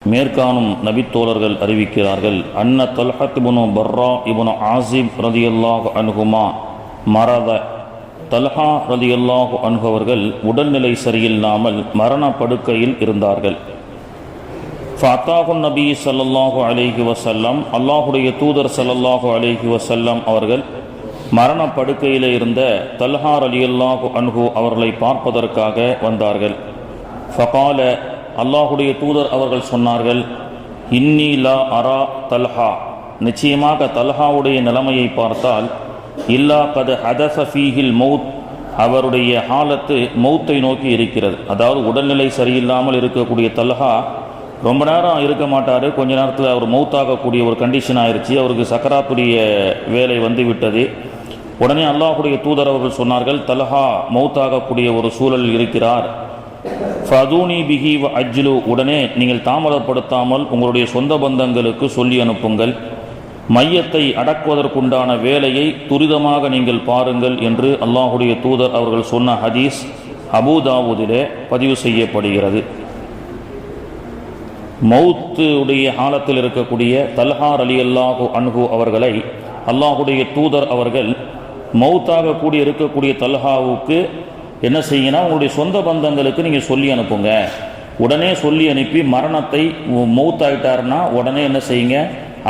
மேற்காணும் நபித்தோழர்கள் அறிவிக்கிறார்கள், அன்ன தல்ஹத் இப்னு பர்ரா இப்னு ஆசிப் ரலியல்லாஹு அன்ஹுமா மரத. தல்ஹா ரலியல்லாஹு அன்ஹு அவர்கள் உடல்நிலை சரியில்லாமல் மரண படுக்கையில் இருந்தார்கள். ஃபஅதாஹு நபி ஸல்லல்லாஹு அலைஹி வஸல்லம், அல்லாஹுடைய தூதர் ஸல்லல்லாஹு அலைஹி வஸல்லம் அவர்கள் மரண படுக்கையில் இருந்த தல்ஹா ரலியல்லாஹு அன்ஹு அவர்களை பார்ப்பதற்காக வந்தார்கள். ஃபகால, அல்லாஹுடைய தூதர் அவர்கள் சொன்னார்கள், இன்னி லா அரா தல்ஹா, நிச்சயமாக தல்ஹாவுடைய நிலைமையை பார்த்தால், இல்லா கது ஹதஸ ஃபீஹில் மௌத், அவருடைய ஹாலத்து மௌத்தை நோக்கி இருக்கிறது. அதாவது உடல்நிலை சரியில்லாமல் இருக்கக்கூடிய தல்ஹா ரொம்ப நேரம் இருக்க மாட்டார், கொஞ்ச நேரத்தில் அவர் மௌத்தாகக்கூடிய ஒரு கண்டிஷன் ஆயிடுச்சு, அவருக்கு சக்கராத்துடைய வேலை வந்து விட்டது. உடனே அல்லாஹுடைய தூதர் அவர்கள் சொன்னார்கள், தல்ஹா மௌத்தாகக்கூடிய ஒரு சூழல் இருக்கிறார். ஃபதூனி பிஹி வ அஜ்லு, உடனே நீங்கள் தாமதப்படுத்தாமல் உங்களுடைய சொந்த பந்தங்களுக்கு சொல்லி அனுப்புங்கள். மையத்தை அடக்குவதற்குண்டான வேலையை துரிதமாக நீங்கள் பாருங்கள் என்று அல்லாஹுடைய தூதர் அவர்கள் சொன்ன ஹதீஸ் அபூதாவூதிலே பதிவு செய்யப்படுகிறது. மௌத்து உடைய ஹாலத்தில் இருக்கக்கூடிய தல்ஹா ரலியல்லாஹு அன்ஹு அவர்களை அல்லாஹுடைய தூதர் அவர்கள் மௌத்தாக கூடி இருக்கக்கூடிய தல்ஹாவுக்கு என்ன செய்யணும், உங்களுடைய சொந்த பந்தங்களுக்கு நீங்கள் சொல்லி அனுப்புங்க. உடனே சொல்லி அனுப்பி மரணத்தை மௌத்தாயிட்டார்னா உடனே என்ன செய்யுங்க,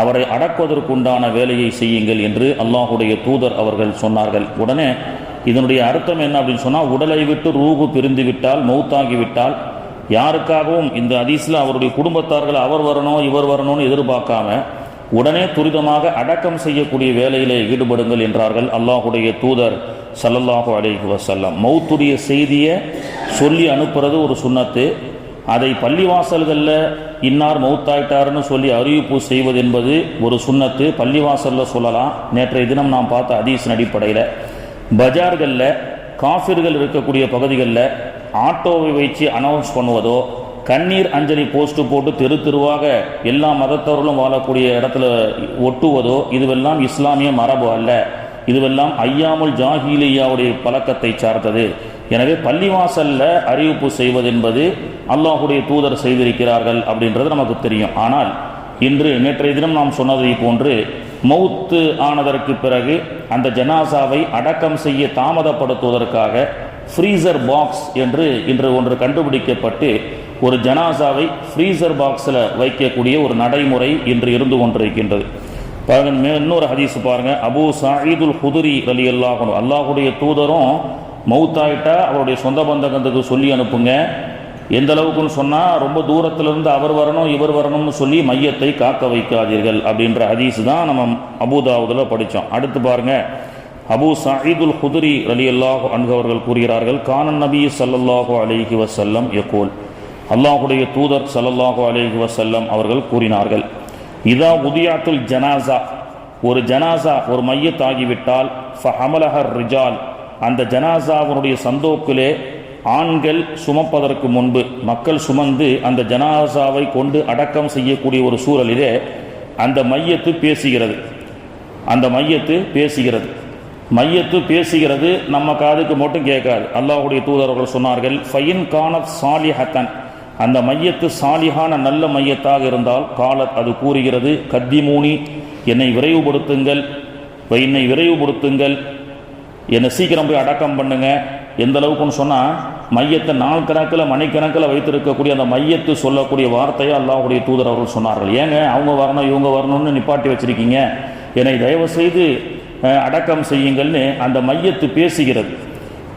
அவரை அடக்குவதற்குண்டான வேலையை செய்யுங்கள் என்று அல்லாஹுடைய தூதர் அவர்கள் சொன்னார்கள். உடனே இதனுடைய அர்த்தம் என்ன அப்படின்னு சொன்னால், உடலை விட்டு ரூஹு பிரிந்து விட்டால், மௌத்தாகிவிட்டால், யாருக்காகவும் இந்த ஹதீஸில் அவருடைய குடும்பத்தார்கள் அவர் வரணும் இவர் வரணும்னு எதிர்பார்க்காம உடனே துரிதமாக அடக்கம் செய்யக்கூடிய வேலையிலே ஈடுபடுங்கள் என்றார்கள் அல்லாஹுடைய தூதர் ஸல்லல்லாஹு அலைஹி வஸல்லம். மௌத்துடைய செய்தியை சொல்லி அனுப்புறது ஒரு சுன்னத்து. அதை பள்ளிவாசல்களில் இன்னார் மௌத்தாயிட்டாருன்னு சொல்லி அறிவிப்பு செய்வது என்பது ஒரு சுன்னத்து, பள்ளிவாசலில் சொல்லலாம். நேற்றைய தினம் நாம் பார்த்த ஹதீஸின் அடிப்படையில் பஜார்களில் காஃபிர்கள் இருக்கக்கூடிய பகுதிகளில் ஆட்டோவை வச்சு அனௌன்ஸ் பண்ணுவதோ, கண்ணீர் அஞ்சலி போஸ்ட் போட்டு தெரு தெருவாக எல்லா மதத்தவர்களும் வாழக்கூடிய இடத்துல ஒட்டுவதோ, இதுவெல்லாம் இஸ்லாமிய மரபு அல்ல. இதுவெல்லாம் ஐயாமுல் ஜாஹிலியாவுடைய பழக்கத்தை சார்ந்தது. எனவே பள்ளிவாசல்ல அறிவிப்பு செய்வது என்பது அல்லாஹுடைய தூதர் செய்திருக்கிறார்கள் அப்படின்றது நமக்கு தெரியும். ஆனால் இன்று நேற்றைய தினம் நாம் சொன்னதை போன்று மௌத்து ஆனதற்கு பிறகு அந்த ஜனாசாவை அடக்கம் செய்ய தாமதப்படுத்துவதற்காக ஃப்ரீசர் பாக்ஸ் என்று இன்று ஒன்று கண்டுபிடிக்கப்பட்டு ஒரு ஜனாசாவை ஃப்ரீசர் பாக்ஸில் வைக்கக்கூடிய ஒரு நடைமுறை இன்று இருந்து கொண்டிருக்கின்றது. பாருங்க, இன்னொரு ஹதீஸ் பாருங்க, அபூ சயீதுல் குதுரி ரலியல்லாஹு அன்ஹு, அல்லாஹுடைய தூதரும் மௌத்தாயிட்டா அவருடைய சொந்த பந்தங்களுக்கு சொல்லி அனுப்புங்க. எந்த அளவுக்குன்னு சொன்னால், ரொம்ப தூரத்திலிருந்து அவர் வரணும் இவர் வரணும்னு சொல்லி மையத்தை காக்க வைக்காதீர்கள் அப்படின்ற ஹதீஸ் தான் நம்ம அபூதாவுதில் படித்தோம். அடுத்து பாருங்க, அபூ சயீதுல் குதுரி ரலியல்லாஹு அன்ஹு அவர்கள் கூறுகிறார்கள், கானன் நபி ஸல்லல்லாஹு அலைஹி வஸல்லம் யகூல், அல்லாஹுடைய தூதர் ஸல்லல்லாஹு அலைஹி வஸல்லம் அவர்கள் கூறினார்கள், இதா உதியாத்துல் ஜனாசா, ஒரு ஜனாசா ஒரு மையத்தாகிவிட்டால், ஃபஹமலஹர் ரிஜால், அந்த ஜனாசாவுடைய சந்தோக்கிலே ஆண்கள் சுமப்பதற்கு முன்பு மக்கள் சுமந்து அந்த ஜனாசாவை கொண்டு அடக்கம் செய்யக்கூடிய ஒரு சூழலிலே அந்த மையத்து பேசுகிறது. அந்த மையத்து பேசுகிறது. மையத்து பேசுகிறது, நம்ம காதுக்கு மட்டும் கேட்காது. அல்லாஹுடைய தூதர்கள் சொன்னார்கள், ஃபைன் கானத் சாலிஹத்தன், அந்த மையத்து சாலிஹான நல்ல மையத்தாக இருந்தால், காலத் அது கூறுகிறது, கத்திமூனி, என்னை விரைவுபடுத்துங்கள், என்னை விரைவுபடுத்துங்கள், என்னை சீக்கிரம் போய் அடக்கம் பண்ணுங்க. எந்த அளவுக்குன்னு சொன்னால், மையத்தை நாள் கணக்கில் மணிக்கணக்கில் வைத்திருக்கக்கூடிய அந்த மையத்து சொல்லக்கூடிய வார்த்தையை அல்லாஹுடைய தூதர் அவர்கள் சொன்னார்கள். ஏங்க அவங்க வரணும் இவங்க வரணும்னு நிப்பாட்டி வச்சிருக்கீங்க, என்னை தயவு செய்து அடக்கம் செய்யுங்கள்னு அந்த மையத்து பேசுகிறது.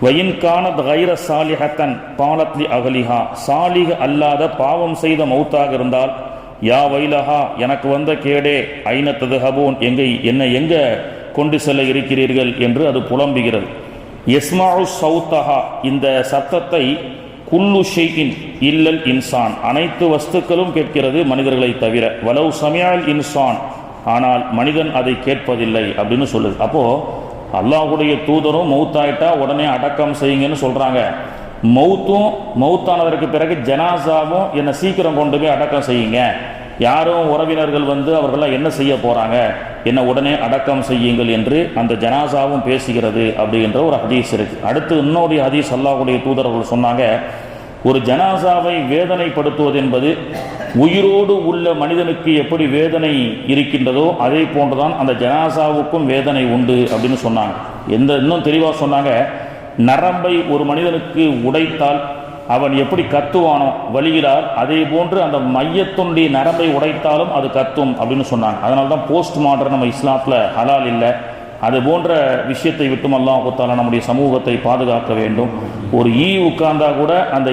வயின்கானத் கைர சாலிஹத்தன் பாலத்லி அகலிஹா, சாலிஹ் அல்லாத பாவம் செய்த மௌத்தாக இருந்தால், யா வைலஹா, எனக்கு வந்த கேடே, ஐன ததுஹபூன், என்னை எங்க கொண்டு செல்ல இருக்கிறீர்கள் என்று அது புலம்புகிறது. யஸ்மாஉ சௌத்தஹா, இந்த சத்தத்தை குல்லு ஷைஇன் இல்லல் இன்சான், அனைத்து வஸ்துக்களும் கேட்கிறது மனிதர்களை தவிர, வலவு சமிஅல் இன்சான், ஆனால் மனிதன் அதை கேட்பதில்லை அப்படின்னு சொல்லுது. அப்போ அல்லாஹுடைய தூதரும் மௌத்தாயிட்டா உடனே அடக்கம் செய்யுங்கன்னு சொல்றாங்க. மௌத்தானதற்கு பிறகு ஜனாசாவும் என்னை சீக்கிரம் கொண்டு போய் அடக்கம் செய்யுங்க, யாரும் உறவினர்கள் வந்து அவர்களாம் என்ன செய்ய போறாங்க, என்னை உடனே அடக்கம் செய்யுங்கள் என்று அந்த ஜனாசாவும் பேசுகிறது அப்படின்ற ஒரு ஹதீஸ் இருக்கு. அடுத்து இன்னொரு ஹதீஸ் அல்லாஹுடைய தூதர் அவர்கள் சொன்னாங்க, ஒரு ஜனாசாவை வேதனைப்படுத்துவது என்பது உயிரோடு உள்ள மனிதனுக்கு எப்படி வேதனை இருக்கின்றதோ அதே போன்றுதான் அந்த ஜனாசாவுக்கும் வேதனை உண்டு அப்படின்னு சொன்னாங்க. இன்னும் தெளிவாக சொன்னாங்க, நரம்பை ஒரு மனிதனுக்கு உடைத்தால் அவன் எப்படி கத்துவானோ வலிகிறார், அதே போன்று அந்த மையத்துடைய நரம்பை உடைத்தாலும் அது கத்தும் அப்படின்னு சொன்னாங்க. அதனால தான் போஸ்ட் மாடர்ன் நம்ம இஸ்லாத்தில் ஹலால் இல்லை. அது போன்ற விஷயத்தை விட்டும் அல்லாஹ் தஆலா நம்முடைய சமூகத்தை பாதுகாக்க வேண்டும். ஒரு உட்கார்ந்தா கூட அந்த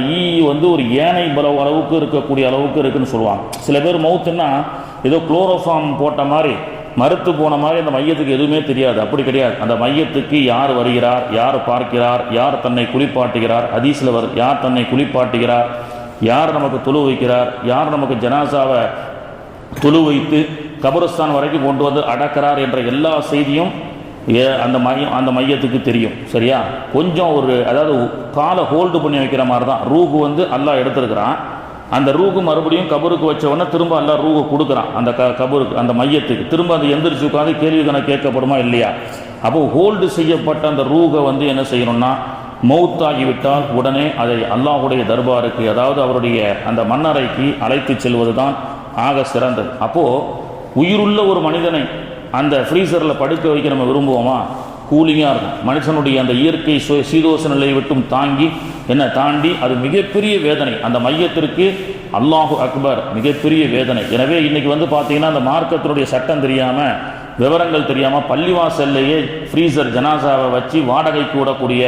ஒரு ஏனை பலவு அளவுக்கு இருக்கக்கூடிய அளவுக்கு இருக்குன்னு சொல்லுவாங்க. சில பேர் மவுத்துன்னா ஏதோ குளோரோஃபார்ம் போட்ட மாதிரி மறுத்து போன மாதிரி அந்த மையத்துக்கு எதுவுமே தெரியாது. அப்படி கிடையாது. அந்த மையத்துக்கு யார் வருகிறார், யார் பார்க்கிறார், யார் தன்னை குளிப்பாட்டுகிறார், ஹதீஸ்ல யார் தன்னை குளிப்பாட்டுகிறார், யார் நமக்கு தொழு வைக்கிறார், யார் நமக்கு ஜனாசாவை தொழு வைத்து கபரஸ்தான் வரைக்கும் கொண்டு வந்து அடக்கிறார் என்ற எல்லா செய்தியும் அந்த மையத்துக்கு தெரியும். சரியா? கொஞ்சம் அதாவது காலை ஹோல்டு பண்ணி வைக்கிற மாதிரி தான் ரூகு அல்லாஹ் எடுத்திருக்கிறான். அந்த ரூகு மறுபடியும் கபருக்கு வச்ச உடனே திரும்ப அல்லாஹ் ரூகு கொடுக்குறான் அந்த கபருக்கு, அந்த மையத்துக்கு. திரும்ப அந்த எந்திரிச்சு உட்காந்து கேள்வி கணக்கு கேட்கப்படுமா இல்லையா? அப்போ ஹோல்டு செய்யப்பட்ட அந்த ரூகை என்ன செய்யணும்னா, மௌத்தாகிவிட்டால் உடனே அதை அல்லாஹுடைய தர்பாருக்கு, அதாவது அவருடைய அந்த மன்னரைக்கு அழைத்து செல்வது தான் ஆக சிறந்தது. அப்போது உயிருள்ள ஒரு மனிதனை அந்த ஃப்ரீசரில் படுக்க வைக்க நம்ம விரும்புவோமா? கூலிங்காக இருக்கும். மனுஷனுடைய அந்த இயற்கை சீதோஷ நிலையை விட்டும் தாண்டி அது மிகப்பெரிய வேதனை. அந்த மையத்திற்கு அல்லாஹு அக்பர் மிகப்பெரிய வேதனை. எனவே இன்னைக்கு பார்த்தீங்கன்னா அந்த மார்க்கத்தினுடைய சட்டம் தெரியாமல், விவரங்கள் தெரியாமல் பள்ளிவாசல்லையே ஃப்ரீசர் ஜனாசாவை வச்சு வாடகைக்கு விடக்கூடிய,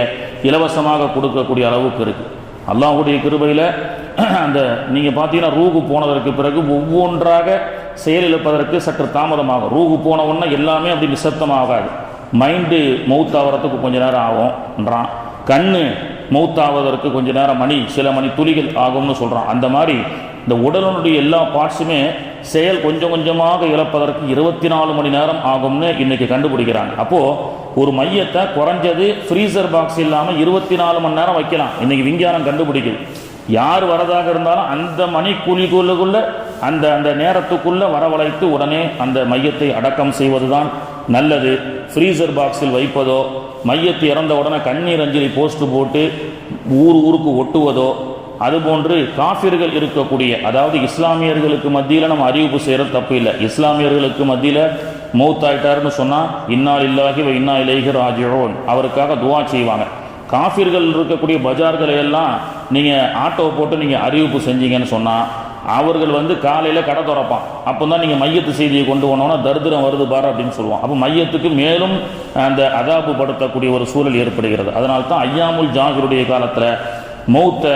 இலவசமாக கொடுக்கக்கூடிய அளவுக்கு இருக்குது. அல்லாஹுடைய கிருபையில் அந்த நீங்கள் பார்த்தீங்கன்னா ரூகு போனதற்கு பிறகு ஒவ்வொன்றாக செயலிழப்பதற்கு சற்று தாமதமாகும். ரூகு போன உடனே எல்லாமே அப்படி நிசப்தமாகாது. மைண்டு மவுத்தாவதுக்கு கொஞ்ச நேரம் ஆகும்ன்றான், கண்ணு மவுத்தாவதற்கு கொஞ்ச நேரம் சில மணி துளிகள் ஆகும்னு சொல்கிறான். அந்த மாதிரி இந்த உடலுடைய எல்லா பார்ட்ஸுமே செயல் கொஞ்சம் கொஞ்சமாக இழப்பதற்கு 24 மணி நேரம் ஆகும்னு இன்னைக்கு கண்டுபிடிக்கிறாங்க. அப்போது ஒரு மையத்தை குறைஞ்சது ஃப்ரீசர் பாக்ஸ் இல்லாமல் 24 மணி நேரம் வைக்கலாம். இன்னைக்கு விஞ்ஞானம் கண்டுபிடிக்குது. யார் வரதாக இருந்தாலும் அந்த மணிக்குழிக்குள்ள அந்த நேரத்துக்குள்ள வரவழைத்து உடனே அந்த மையத்தை அடக்கம் செய்வது தான் நல்லது. ஃப்ரீசர் பாக்ஸில் வைப்பதோ, மையத்தை இறந்த உடனே கண்ணீர் அஞ்சலி போஸ்ட் போட்டு ஊருக்கு ஒட்டுவதோ, அதுபோன்று காஃபிர்கள் இருக்கக்கூடிய, அதாவது இஸ்லாமியர்களுக்கு மத்தியில் நம்ம அறிவிப்பு செய்கிறது தப்பு இல்லை. இஸ்லாமியர்களுக்கு மத்தியில் மௌத்தாயிட்டாருன்னு சொன்னால் இன்னா லில்லாஹி வ இன்னா இலைஹி ராஜிஊன் அவருக்காக துவா செய்வாங்க. காஃபிர்கள் இருக்கக்கூடிய பஜார்களை எல்லாம் நீங்கள் ஆட்டோவை போட்டு நீங்கள் அறிவிப்பு செஞ்சீங்கன்னு சொன்னால் அவர்கள் காலையில் கடை திறப்பான். அப்போ தான் நீங்கள் மையத்து செய்தியை கொண்டு போனோன்னா தரித்திரம் வருது பாரு அப்படின்னு சொல்லுவான். அப்போ மையத்துக்கு மேலும் அந்த அதாபு படுத்தக்கூடிய ஒரு சூழல் ஏற்படுகிறது. அதனால தான் ஐயாமுல் ஜாகிருடைய காலத்தில் மௌத்தை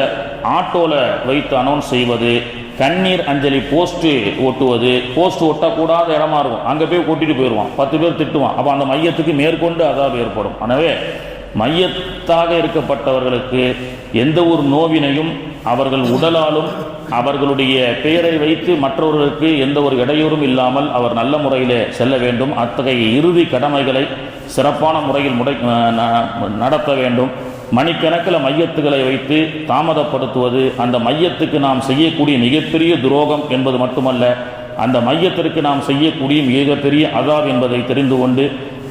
ஆட்டோவில் வைத்து அனௌன்ஸ் செய்வது, கண்ணீர் அஞ்சலி போஸ்ட்டு ஒட்டுவது. போஸ்ட் ஒட்டக்கூடாத இடமா இருக்கும், அங்கே போய் கொட்டிட்டு போயிடுவான், 10 பேர் திட்டுவான். அப்போ அந்த மையத்துக்கு மேற்கொண்டு அதாபு ஏற்படும். எனவே மையத்தாக இருக்கப்பட்டவர்களுக்கு எந்த ஒரு நோவினையும் அவர்கள் உடலாலும் அவர்களுடைய பெயரை வைத்து மற்றவர்களுக்கு எந்த ஒரு இடையூறும் இல்லாமல் அவர் நல்ல முறையில் செல்ல வேண்டும். அத்தகைய இறுதி கடமைகளை சிறப்பான முறையில் நடத்த வேண்டும். மணிக்கணக்கில் மையத்துகளை வைத்து தாமதப்படுத்துவது அந்த மையத்துக்கு நாம் செய்யக்கூடிய மிகப்பெரிய துரோகம் என்பது மட்டுமல்ல, அந்த மையத்திற்கு நாம் செய்யக்கூடிய மிகப்பெரிய அதாப் என்பதை தெரிந்து கொண்டு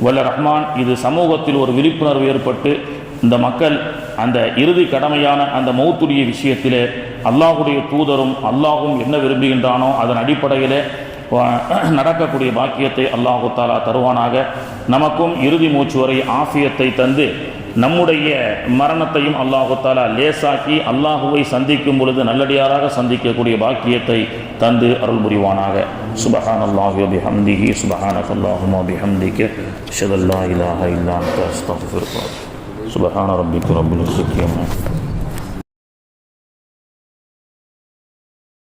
வல்ல ரஹ்மான் இது சமூகத்தில் ஒரு விழிப்புணர்வு ஏற்பட்டு இந்த மக்கள் அந்த இறுதி கடமையான அந்த மௌத்துடைய விஷயத்திலே அல்லாஹுடைய தூதரும் அல்லாஹும் என்ன விரும்புகின்றானோ அதன் அடிப்படையிலே நடக்கக்கூடிய பாக்கியத்தை அல்லாஹு தஆலா தருவானாக. நமக்கும் இறுதி மூச்சு வரை ஆஃபியத்தை தந்து நம்முடைய மரணத்தையும் அல்லாஹு தஆலா லேசாக்கி அல்லாஹுவை சந்திக்கும் பொழுது நல்லடியாராக சந்திக்கக்கூடிய பாக்கியத்தை தந்து அருள் புரிவானாக. சுப்ஹானல்லாஹி வ பிஹம்திஹி சுப்ஹானக்கல்லாஹும்ம வ பிஹம்திக அஷ்ஹது அல்லா இலாஹா இல்லா அன்த அஸ்தக்ஃபிருக. சுப்ஹான ரப்பிக ரப்பில் இஸ்ஸத்தி அம்மா